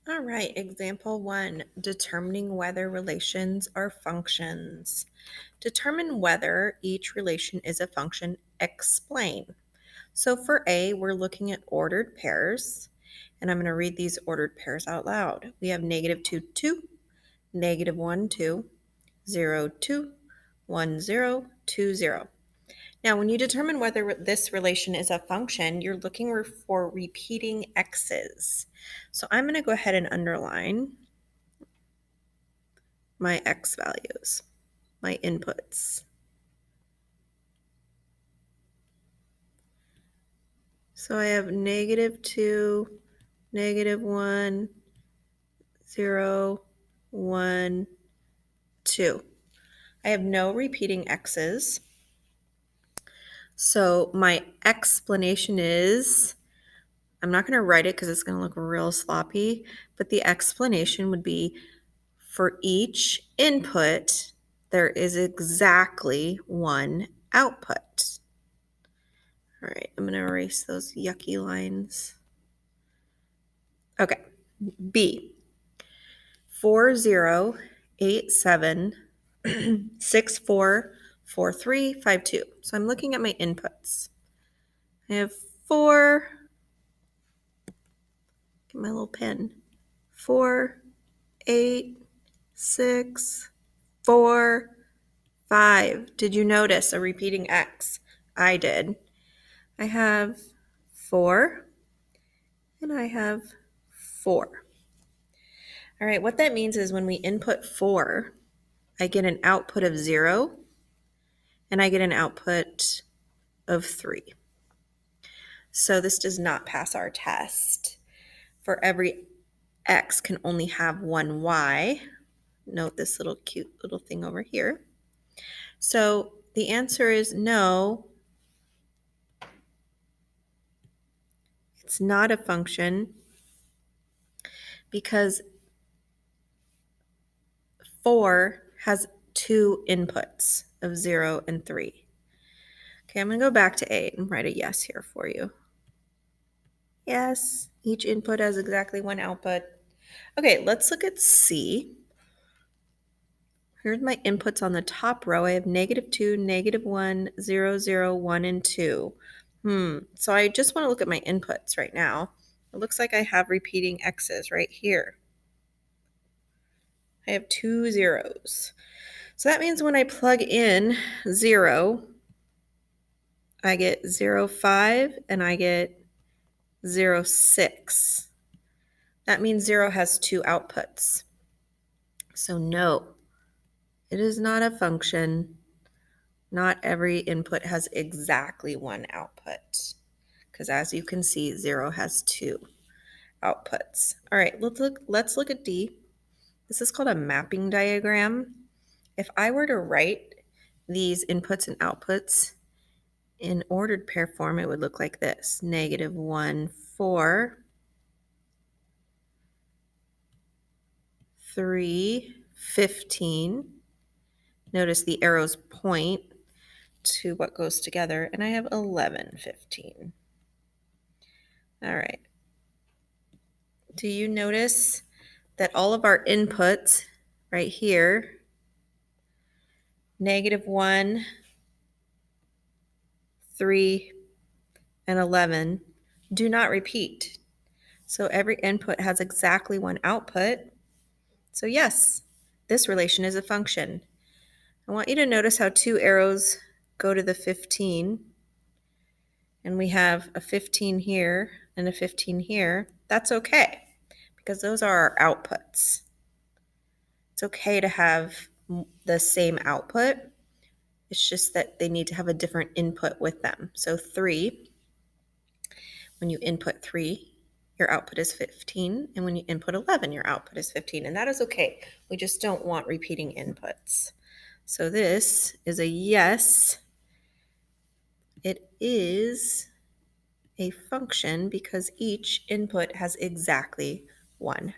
All right, example 1, determining whether relations are functions. Determine whether each relation is a function. Explain. So for A, we're looking at ordered pairs, and I'm going to read these ordered pairs out loud. We have negative 2, 2, negative 1, 2, 0, 2, 1, 0, 2, 0. Now, when you determine whether this relation is a function, you're looking for repeating x's. So I'm going to go ahead and underline my x values, my inputs. So I have negative 2, negative 1, 0, 1, 2. I have no repeating x's. So my explanation is, I'm not going to write it because it's going to look real sloppy, but the explanation would be for each input, there is exactly one output. All right, I'm going to erase those yucky lines. Okay, B. 4087644352. So I'm looking at my inputs. I have 4, get my little pen, 4, 8, 6, 4, 5. Did you notice a repeating X? I did. I have 4 and I have 4. All right, what that means is when we input 4, I get an output of 0 and I get an output of 3. So this does not pass our test. For every X can only have one Y. Note this little cute little thing over here. So the answer is no, it's not a function because 4 has 2 inputs of 0 and 3. Okay, I'm going to go back to 8 and write a yes here for you. Yes, each input has exactly one output. Okay, let's look at C. Here's my inputs on the top row. I have negative 2, negative 1, 0, 0, 1, and 2. So I just want to look at my inputs right now. It looks like I have repeating x's right here. I have 2 zeros. So that means when I plug in 0, I get 0, 5, and I get 0, 6. That means 0 has 2 outputs. So no, it is not a function. Not every input has exactly one output, because as you can see, 0 has 2 outputs. All right, let's look at D. This is called a mapping diagram. If I were to write these inputs and outputs in ordered pair form, it would look like this: negative 1, 4, 3, 15. Notice the arrows point to what goes together, and I have 11, 15. All right. Do you notice that all of our inputs right here, negative 1, 3, and 11, do not repeat? So every input has exactly one output. So yes, this relation is a function. I want you to notice how 2 arrows go to the 15, and we have a 15 here and a 15 here. That's okay, because those are our outputs. It's okay to have the same output. It's just that they need to have a different input with them. So 3, when you input 3, your output is 15. And when you input 11, your output is 15. And that is okay. We just don't want repeating inputs. So this is a yes. It is a function because each input has exactly one